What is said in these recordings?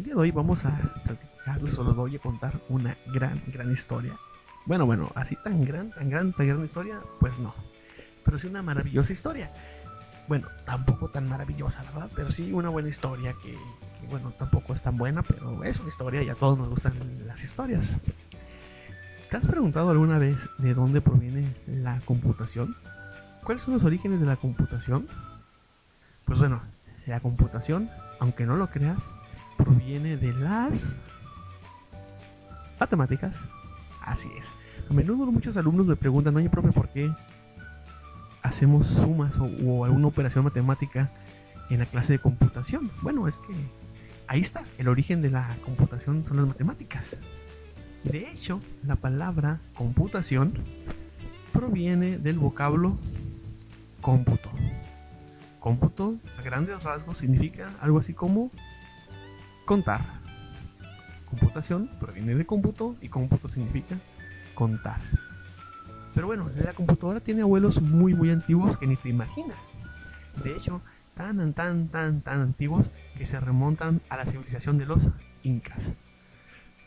El día de hoy vamos a platicarles o les voy a contar una gran historia. Bueno, así tan gran historia, pues no. Pero sí una maravillosa historia. Bueno, tampoco tan maravillosa, ¿verdad? Pero sí una buena historia que bueno, tampoco es tan buena, pero es una historia y a todos nos gustan las historias. ¿Te has preguntado alguna vez de dónde proviene la computación? ¿Cuáles son los orígenes de la computación? Pues bueno, la computación, aunque no lo creas, proviene de las matemáticas. Así es. A menudo muchos alumnos me preguntan, oye, profe, ¿por qué hacemos sumas o alguna operación matemática en la clase de computación? Bueno, es que ahí está, el origen de la computación son las matemáticas. De hecho, la palabra computación proviene del vocablo cómputo. Cómputo, a grandes rasgos, significa algo así como contar. Computación proviene de cómputo y cómputo significa contar. Pero bueno, la computadora tiene abuelos muy antiguos que ni te imaginas. De hecho, tan antiguos que se remontan a la civilización de los incas.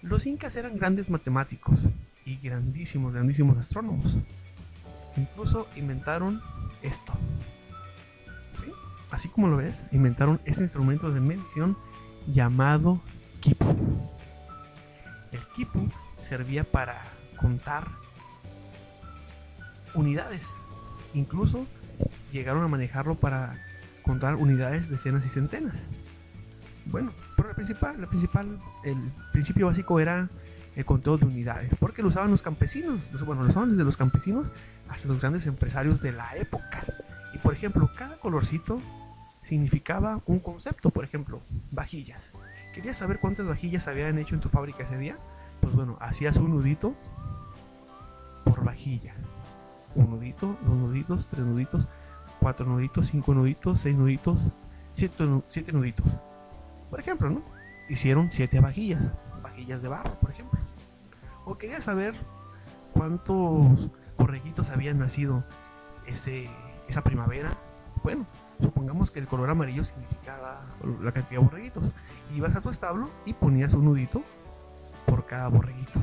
Los incas eran grandes matemáticos y grandísimos astrónomos. Incluso inventaron esto. ¿Sí? Así como lo ves, inventaron este instrumento de medición llamado quipu. El quipu servía para contar unidades. Incluso llegaron a manejarlo para contar unidades, decenas y centenas. Bueno, pero el principio básico era el conteo de unidades, porque lo usaban los campesinos, bueno, lo usaban desde los campesinos hasta los grandes empresarios de la época. Y por ejemplo, cada colorcito significaba un concepto. Por ejemplo, vajillas. ¿Querías saber cuántas vajillas habían hecho en tu fábrica ese día? Pues bueno, hacías un nudito por vajilla. Un nudito, dos nuditos, tres nuditos, cuatro nuditos, cinco nuditos, seis nuditos, siete nuditos. Por ejemplo, ¿no? Hicieron 7 vajillas de barro, por ejemplo. O querías saber cuántos borreguitos habían nacido esa primavera. Bueno, supongamos que el color amarillo significaba la cantidad de borreguitos. Ibas a tu establo y ponías un nudito por cada borreguito.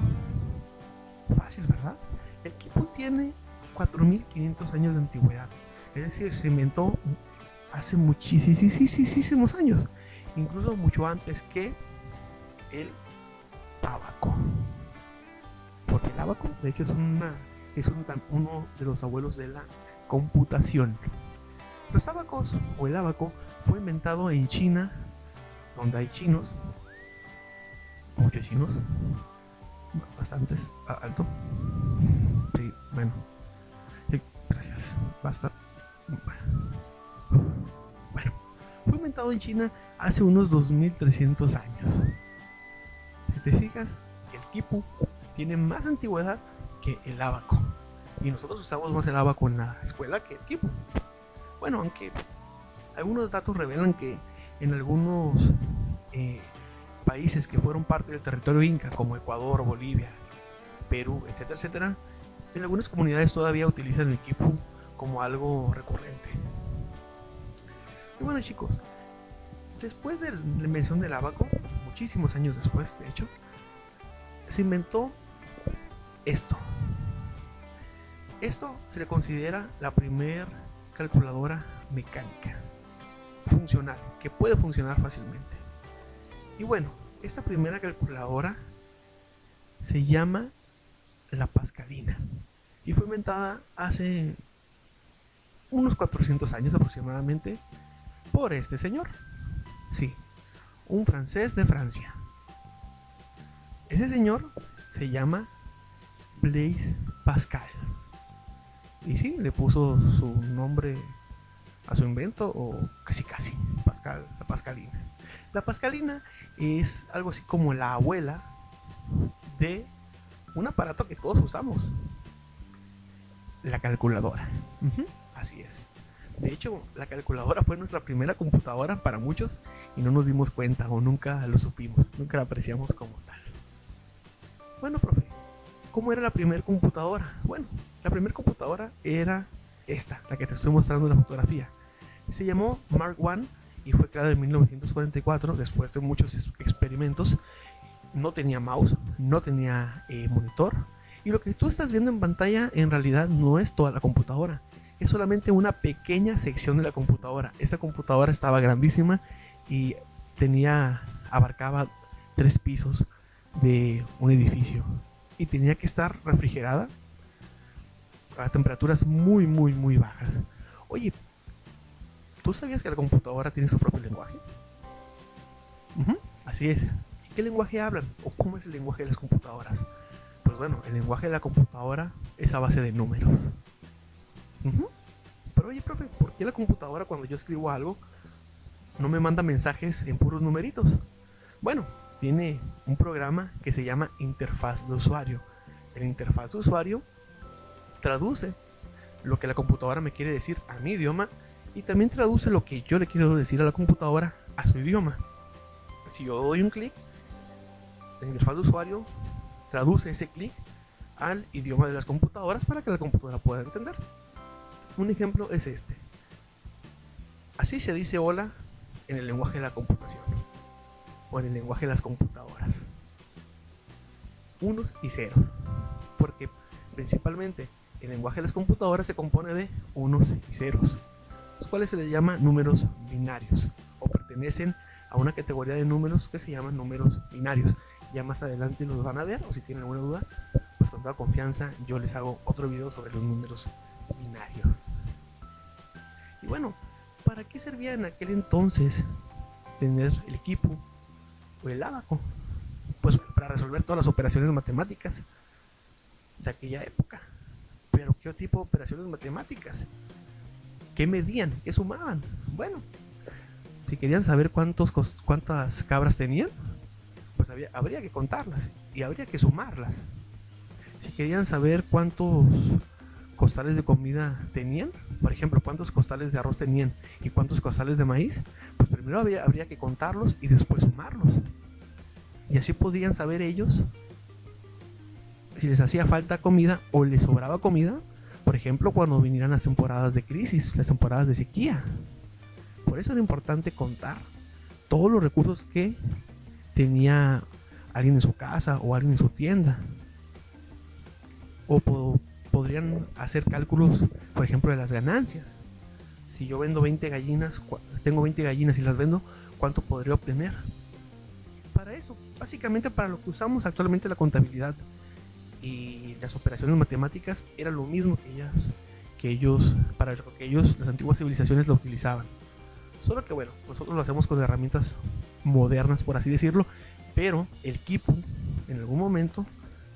Fácil, ¿verdad? El quipu tiene 4500 años de antigüedad. Es decir, se inventó hace muchísimos años. Incluso mucho antes que el ábaco. Porque el ábaco, de hecho, es uno de los abuelos de la computación. Los ábacos o el ábaco fue inventado en China, donde hay chinos, muchos chinos, bastantes, alto. Sí, bueno. Sí, gracias. Basta. Bueno, fue inventado en China hace unos 2300 años. Si te fijas, el quipu tiene más antigüedad que el ábaco. Y nosotros usamos más el ábaco en la escuela que el quipu. Bueno, aunque algunos datos revelan que en algunos países que fueron parte del territorio inca, como Ecuador, Bolivia, Perú, etcétera, en algunas comunidades todavía utilizan el quipu como algo recurrente. Y bueno, chicos, después de la invención del ábaco, muchísimos años después, de hecho, se inventó esto. Esto se le considera la primer calculadora mecánica funcional, que puede funcionar fácilmente. Y bueno, esta primera calculadora se llama la Pascalina y fue inventada hace unos 400 años aproximadamente por este señor. Sí, un francés de Francia. Ese señor se llama Blaise Pascal. Y sí, le puso su nombre a su invento, o casi, Pascal, la Pascalina. La Pascalina es algo así como la abuela de un aparato que todos usamos, la calculadora. Así es. De hecho, la calculadora fue nuestra primera computadora para muchos y no nos dimos cuenta o nunca lo supimos, nunca la apreciamos como tal. Bueno, profe, ¿cómo era la primera computadora? Bueno, la primera computadora era esta, la que te estoy mostrando en la fotografía. Se llamó Mark I y fue creado en 1944 después de muchos experimentos. No tenía mouse, no tenía monitor, y lo que tú estás viendo en pantalla en realidad no es toda la computadora, es solamente una pequeña sección de la computadora. Esta computadora estaba grandísima y abarcaba 3 pisos de un edificio y tenía que estar refrigerada a temperaturas muy muy bajas. Oye, ¿tú sabías que la computadora tiene su propio lenguaje? Así es. ¿Y qué lenguaje hablan? ¿O cómo es el lenguaje de las computadoras? Pues bueno, el lenguaje de la computadora es a base de números. Pero oye, profe, ¿por qué la computadora cuando yo escribo algo no me manda mensajes en puros numeritos? Bueno, tiene un programa que se llama interfaz de usuario. El interfaz de usuario traduce lo que la computadora me quiere decir a mi idioma y también traduce lo que yo le quiero decir a la computadora a su idioma. Si yo doy un clic, la interfaz de usuario traduce ese clic al idioma de las computadoras para que la computadora pueda entender. Un ejemplo es este. Así se dice hola en el lenguaje de la computación o en el lenguaje de las computadoras. Unos y ceros, porque principalmente el lenguaje de las computadoras se compone de unos y ceros, los cuales se les llama números binarios o pertenecen a una categoría de números que se llaman números binarios. Ya más adelante los van a ver, o si tienen alguna duda, pues con toda confianza yo les hago otro video sobre los números binarios. Y bueno, ¿para qué servía en aquel entonces tener el equipo o el ábaco? Pues para resolver todas las operaciones matemáticas de aquella época. Pero ¿qué tipo de operaciones matemáticas? ¿Qué medían? ¿Qué sumaban? Bueno, si querían saber cuántas cabras tenían, pues habría que contarlas y habría que sumarlas. Si querían saber cuántos costales de comida tenían, por ejemplo, cuántos costales de arroz tenían y cuántos costales de maíz, pues primero habría que contarlos y después sumarlos. Y así podían saber ellos si les hacía falta comida o les sobraba comida, por ejemplo, cuando vinieran las temporadas de crisis, las temporadas de sequía. Por eso era importante contar todos los recursos que tenía alguien en su casa o alguien en su tienda. O podrían hacer cálculos, por ejemplo, de las ganancias. Si yo vendo 20 gallinas, tengo 20 gallinas y las vendo, ¿cuánto podría obtener? Para eso, básicamente para lo que usamos actualmente la contabilidad y las operaciones matemáticas, era lo mismo para lo que ellos, las antiguas civilizaciones, lo utilizaban. Solo que bueno, nosotros lo hacemos con herramientas modernas, por así decirlo, pero el quipu en algún momento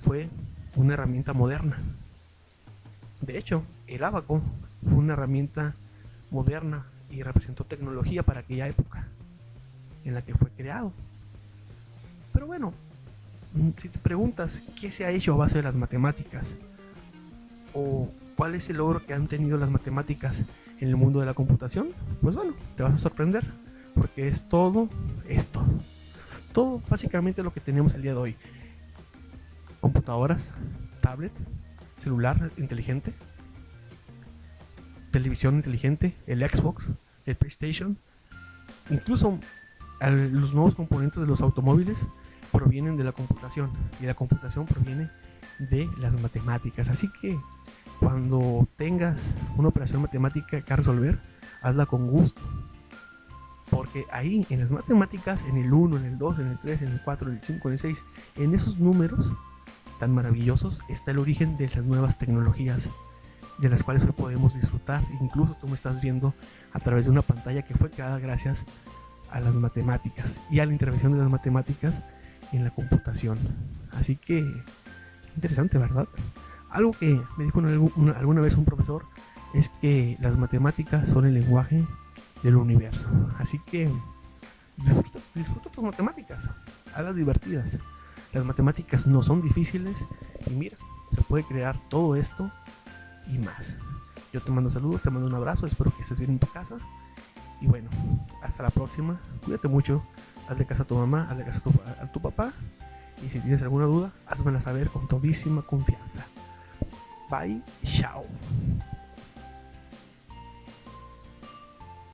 fue una herramienta moderna. De hecho, el ábaco fue una herramienta moderna y representó tecnología para aquella época en la que fue creado. Pero bueno, si te preguntas qué se ha hecho a base de las matemáticas o cuál es el logro que han tenido las matemáticas en el mundo de la computación, pues bueno, te vas a sorprender, porque es todo esto. Todo básicamente lo que tenemos el día de hoy: computadoras, tablet, celular inteligente, televisión inteligente, el Xbox, el PlayStation, incluso los nuevos componentes de los automóviles provienen de la computación, y la computación proviene de las matemáticas. Así que cuando tengas una operación matemática que resolver, hazla con gusto, porque ahí en las matemáticas, en el 1, en el 2, en el 3, en el 4, en el 5, en el 6, en esos números tan maravillosos está el origen de las nuevas tecnologías de las cuales hoy podemos disfrutar. Incluso tú me estás viendo a través de una pantalla que fue creada gracias a las matemáticas y a la intervención de las matemáticas en la computación. Así que interesante, ¿verdad? Algo que me dijo alguna vez un profesor es que las matemáticas son el lenguaje del universo. Así que disfruta tus matemáticas, hazlas divertidas. Las matemáticas no son difíciles y mira, se puede crear todo esto y más. Yo te mando saludos, te mando un abrazo, espero que estés bien en tu casa. Y bueno, hasta la próxima, cuídate mucho, hazle caso a tu mamá, hazle caso a tu papá, y si tienes alguna duda, házmela saber con todísima confianza. Bye, chao.